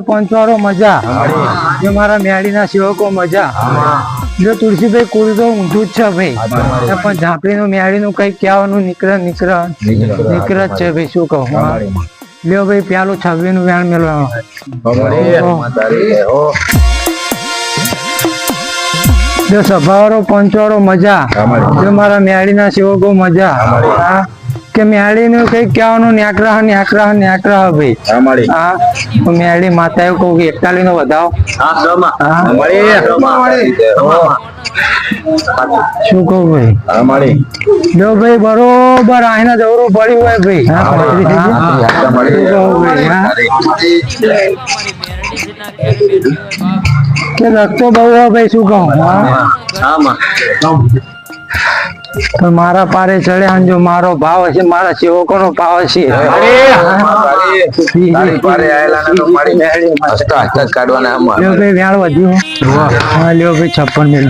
પંચવારો મજા જો મારા મેળીના સેવકો મજા જો તુલસીભાઈ કુલ તો ઊંધું જ છે ભાઈ પણ ઝાંપડીનું મેળીનું કઈ કહેવાનું નીકળે જ છે ભાઈ શું કહું લ્યો ભાઈ પેલું 26 નું વેણ મેળવાનું જો સભાવાળો પંચવાળો મજા જો મારા મેળીના સેવકો મજા કે મેળીનું કઈ કહેવાનું ન્યાકરાહ ભાઈ હા મેળી માતા એવું કહું 41 નો વધાવો શું કહું ભાઈ જો ભાઈ બરોબર આઈને જવરું પડ્યું હોય ભાઈ કે લગતો બહુ હોય ભાઈ શું કહું તો મારા પારે ચડ્યા જો મારો ભાવ હશે મારા સેવકો નો ભાવ હશે વ્યાળ વધ્યું લ્યો ભાઈ 56 મિલ